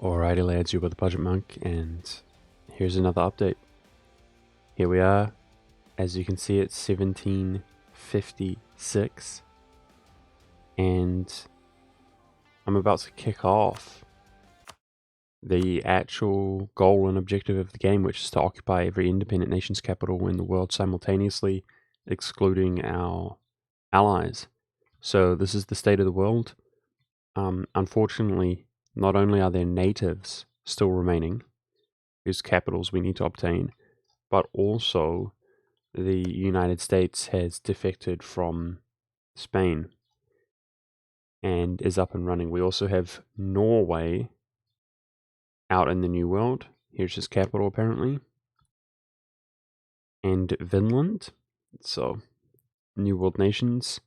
Alrighty lads, you're with the Budget Monk, and here's another update. Here we are, as you can see it's 1756, and I'm about to kick off the actual goal and objective of the game, which is to occupy every independent nation's capital in the world simultaneously, excluding our allies. So this is the state of the world. Unfortunately, not only are there natives still remaining, whose capitals we need to obtain, but also the United States has defected from Spain and is up and running. We also have Norway out in the New World. Here's his capital apparently. And Finland. So, New World nations.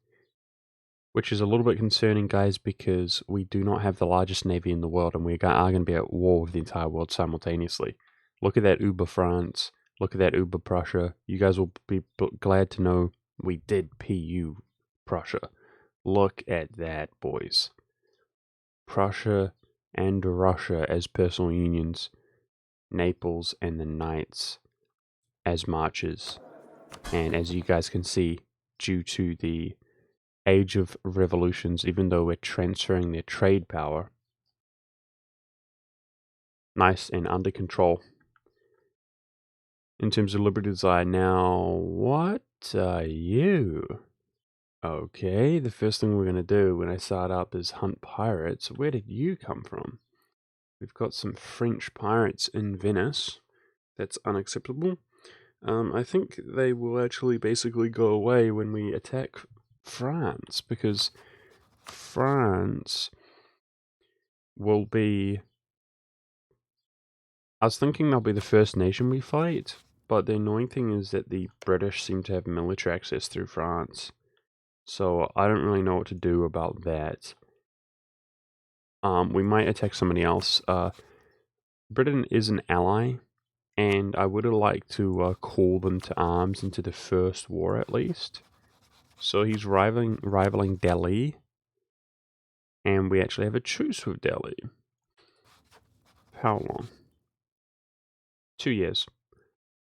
Which is a little bit concerning, guys, because we do not have the largest navy in the world and we are going to be at war with the entire world simultaneously. Look at that Uber France. Look at that Uber Prussia. You guys will be glad to know we did PU Prussia. Look at that, boys. Prussia and Russia as personal unions. Naples and the Knights as marches. And as you guys can see, due to the age of revolutions, even though we're transferring their trade power, nice and under control. In terms of liberty desire, now, what are you? Okay, the first thing we're going to do when I start up is hunt pirates. Where did you come from? We've got some French pirates in Venice. That's unacceptable. I think they will actually basically go away when we attack France, because France will be... I was thinking they'll be the first nation we fight, but the annoying thing is that the British seem to have military access through France. So I don't really know what to do about that. We might attack somebody else. Britain is an ally, and I would have liked to call them to arms into the first war at least. So he's rivaling Delhi, and we actually have a truce with Delhi. How long? 2 years.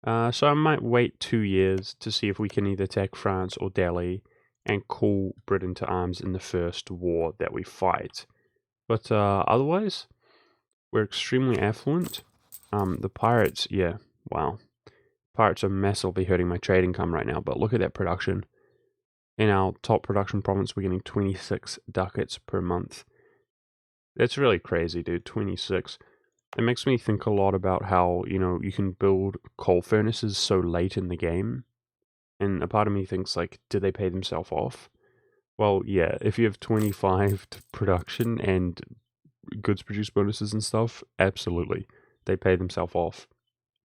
So I might wait 2 years to see if we can either attack France or Delhi and call Britain to arms in the first war that we fight. But otherwise, we're extremely affluent. The pirates, yeah, wow. Pirates are massively hurting my trade income right now, but look at that production. In our top production province, we're getting 26 ducats per month. That's really crazy, dude, 26. It makes me think a lot about how, you can build coal furnaces so late in the game. And a part of me thinks, like, do they pay themselves off? Well, yeah, if you have 25 to production and goods produce bonuses and stuff, absolutely. They pay themselves off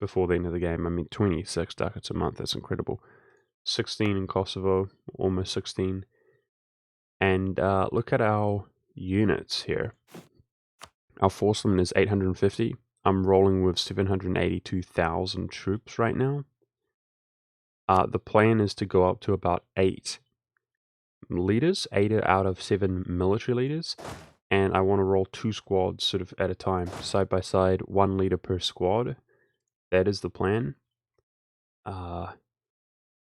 before the end of the game. I mean, 26 ducats a month, that's incredible. 16 in Kosovo, almost 16. And look at our units here. Our force limit is 850. I'm rolling with 782,000 troops right now. The plan is to go up to about 8 leaders, 8 out of 7 military leaders, and I want to roll 2 squads sort of at a time, side by side, 1 leader per squad. That is the plan.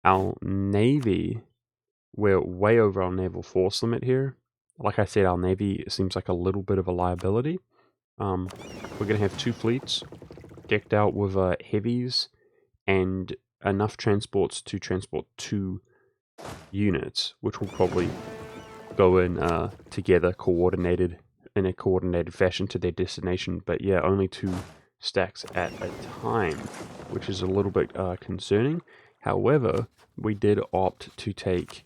Our navy, we're way over our naval force limit here. Like I said, our navy seems like a little bit of a liability. We're going to have 2 fleets decked out with heavies and enough transports to transport 2 units, which will probably go in together, in a coordinated fashion to their destination. But yeah, only 2 stacks at a time, which is a little bit concerning. However, we did opt to take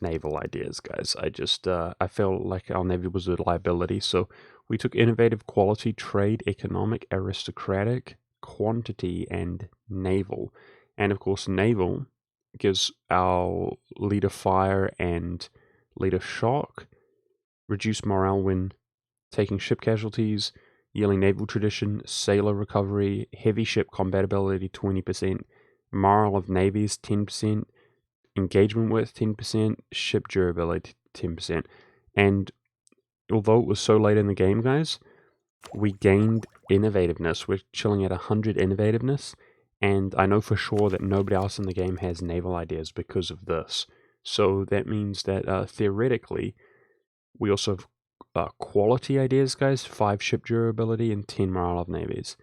naval ideas, guys. I felt like our navy was a liability, so we took innovative, quality, trade, economic, aristocratic, quantity, and naval. And of course, naval gives our leader fire and leader shock, reduce morale when taking ship casualties, yielding naval tradition, sailor recovery, heavy ship combat ability 20%, morale of navies 10%, engagement width 10%, ship durability 10%. And although it was so late in the game, guys, we gained innovativeness. We're chilling at 100 innovativeness, and I know for sure that nobody else in the game has naval ideas because of this. So that means that theoretically, we also have quality ideas, guys. 5 ship durability and 10 morale of navies.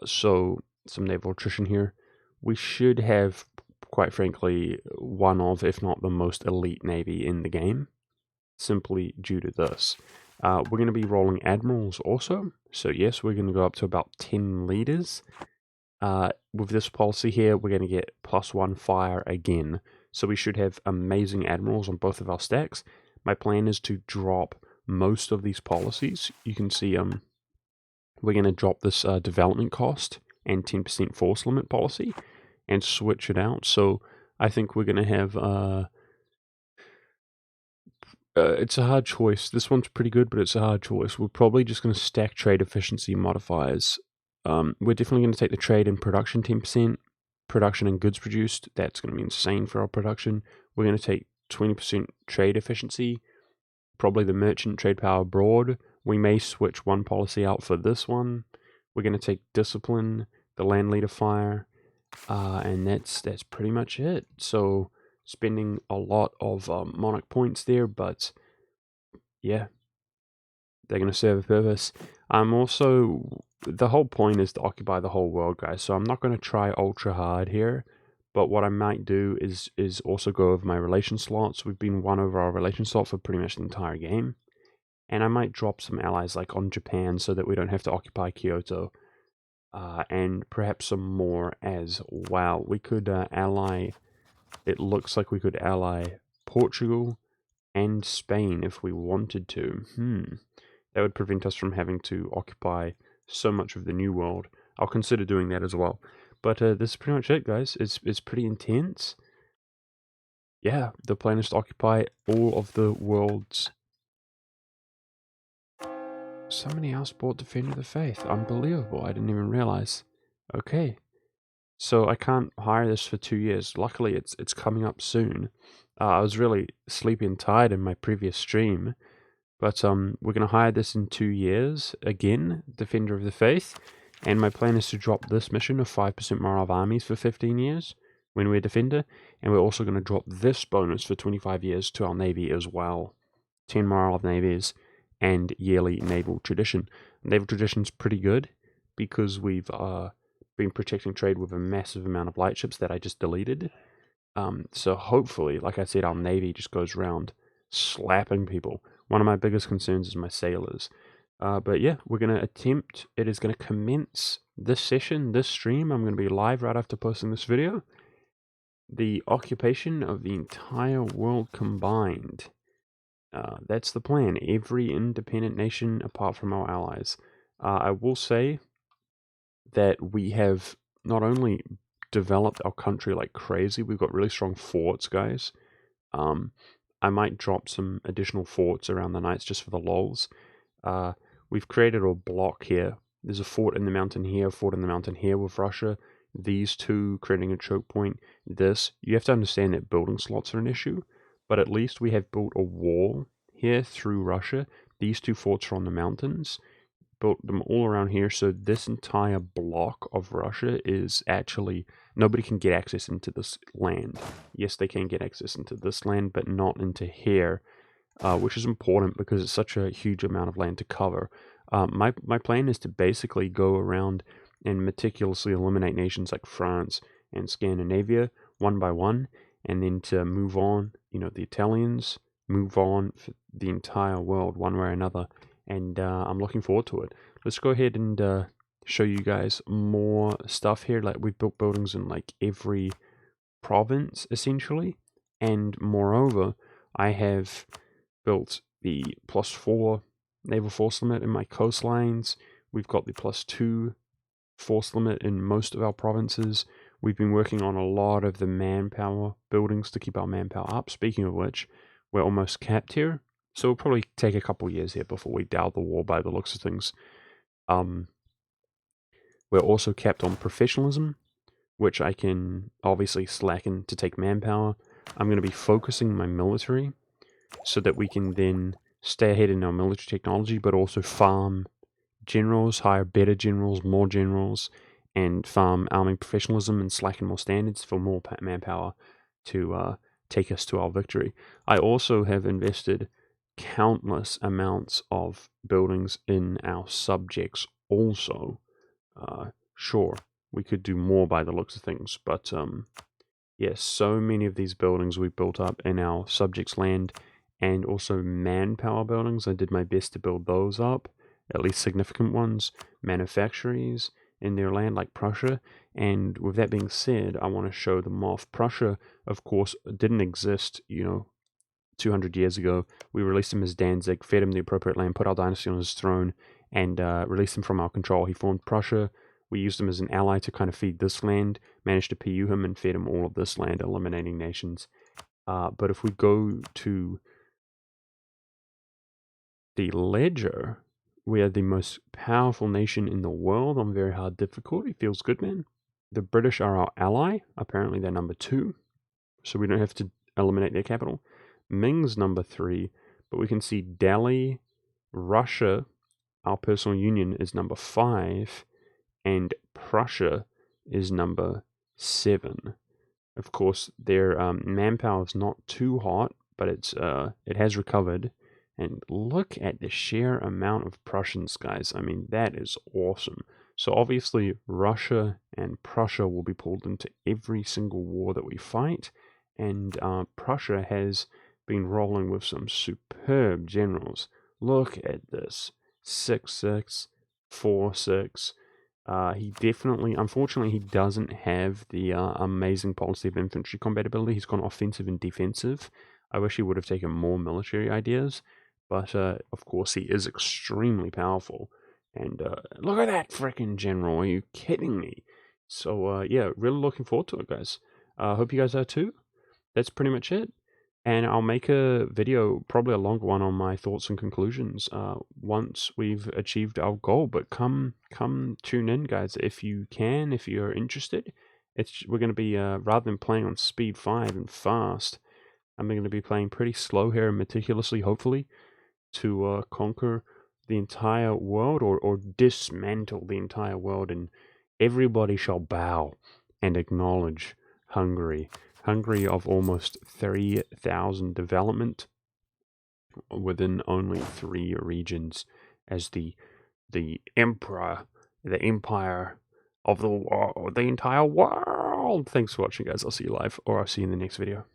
So some naval attrition here. We should have, quite frankly, one of, if not the most elite navy in the game, simply due to this. We're going to be rolling admirals also. So yes, we're going to go up to about 10 leaders. With this policy here, we're going to get +1 fire again. So we should have amazing admirals on both of our stacks. My plan is to drop most of these policies. You can see we're going to drop this development cost and 10% force limit policy and switch it out. So I think we're going to have it's a hard choice. This one's pretty good, but it's a hard choice. We're probably just going to stack trade efficiency modifiers. We're definitely going to take the trade and production 10%, production and goods produced. That's going to be insane for our production. We're going to take 20% trade efficiency, probably the merchant trade power abroad. We may switch one policy out for this one. We're going to take discipline, the land leader fire, and that's pretty much it. So spending a lot of monarch points there, but yeah, they're going to serve a purpose. I'm also, the whole point is to occupy the whole world, guys, so I'm not going to try ultra hard here, but what I might do is also go over my relation slots. We've been one over our relation slot for pretty much the entire game, and I might drop some allies like on Japan so that we don't have to occupy Kyoto, and perhaps some more as well. We could ally, it looks like we could ally Portugal and Spain if we wanted to. That would prevent us from having to occupy so much of the New World. I'll consider doing that as well. But this is pretty much it, guys. It's pretty intense. Yeah, the plan is to occupy all of the world's... Somebody else bought Defender of the Faith. Unbelievable. I didn't even realize. Okay. So I can't hire this for 2 years. Luckily, it's coming up soon. I was really sleepy and tired in my previous stream. But we're going to hire this in 2 years, again, Defender of the Faith, and my plan is to drop this mission of 5% morale of armies for 15 years when we're Defender, and we're also going to drop this bonus for 25 years to our Navy as well. 10 morale of navies and yearly naval tradition. Naval tradition's pretty good because we've been protecting trade with a massive amount of lightships that I just deleted. So hopefully, like I said, our Navy just goes around slapping people. One of my biggest concerns is my sailors. But yeah, we're going to attempt, it is going to commence this session, this stream. I'm going to be live right after posting this video. The occupation of the entire world combined. That's the plan. Every independent nation apart from our allies. I will say that we have not only developed our country like crazy, we've got really strong forts, guys. I might drop some additional forts around the nights just for the lols. We've created a block here. There's a fort in the mountain here, a fort in the mountain here with Russia. These two creating a choke point. This, you have to understand that building slots are an issue, but at least we have built a wall here through Russia. These two forts are on the mountains. Built them all around here, so this entire block of Russia is actually, nobody can get access into this land. Yes, they can get access into this land, but not into here, which is important because it's such a huge amount of land to cover. My plan is to basically go around and meticulously eliminate nations like France and Scandinavia one by one, and then to move on, the Italians, move on for the entire world one way or another. And I'm looking forward to it. Let's go ahead and show you guys more stuff here. Like, we've built buildings in like every province essentially, and moreover, I have built the +4 naval force limit in my coastlines. We've got the +2 force limit in most of our provinces. We've been working on a lot of the manpower buildings to keep our manpower up. Speaking of which, we're almost capped here. So it'll probably take a couple years here before we down the war by the looks of things. We're also capped on professionalism, which I can obviously slacken to take manpower. I'm going to be focusing my military so that we can then stay ahead in our military technology, but also farm generals, hire better generals, more generals, and farm arming professionalism and slacken more standards for more manpower to take us to our victory. I also have invested countless amounts of buildings in our subjects also. Sure, we could do more by the looks of things, but yes, so many of these buildings we built up in our subjects' land, and also manpower buildings. I did my best to build those up, at least significant ones, manufactories in their land like Prussia. And with that being said, I want to show them off. Prussia, of course, didn't exist, 200 years ago. We released him as Danzig, fed him the appropriate land, put our dynasty on his throne, and released him from our control. He formed Prussia. We used him as an ally to kind of feed this land, managed to PU him and fed him all of this land, eliminating nations. But if we go to the ledger, we are the most powerful nation in the world on very hard difficulty. Feels good, man. The British are our ally. Apparently they're number 2, so we don't have to eliminate their capital. Ming's number 3, but we can see Delhi, Russia, our personal union, is number 5, and Prussia is number 7. Of course, their manpower is not too hot, but it has recovered. And look at the sheer amount of Prussians, guys. I mean, that is awesome. So obviously, Russia and Prussia will be pulled into every single war that we fight. And Prussia has been rolling with some superb generals. Look at this. 6-6, 4-6. He definitely, unfortunately, he doesn't have the amazing policy of infantry combat ability. He's gone offensive and defensive. I wish he would have taken more military ideas, but of course he is extremely powerful. And look at that freaking general! Are you kidding me? So yeah, really looking forward to it, guys. Hope you guys are too. That's pretty much it. And I'll make a video, probably a longer one, on my thoughts and conclusions once we've achieved our goal. But come tune in, guys, if you can, if you're interested. We're going to be, rather than playing on speed 5 and fast, I'm going to be playing pretty slow here and meticulously, hopefully, to conquer the entire world, or dismantle the entire world, and everybody shall bow and acknowledge Hungary. Hungary of almost 3,000 development within only 3 regions as the emperor, the empire of the entire world. Thanks for watching, guys. I'll see you live, or I'll see you in the next video.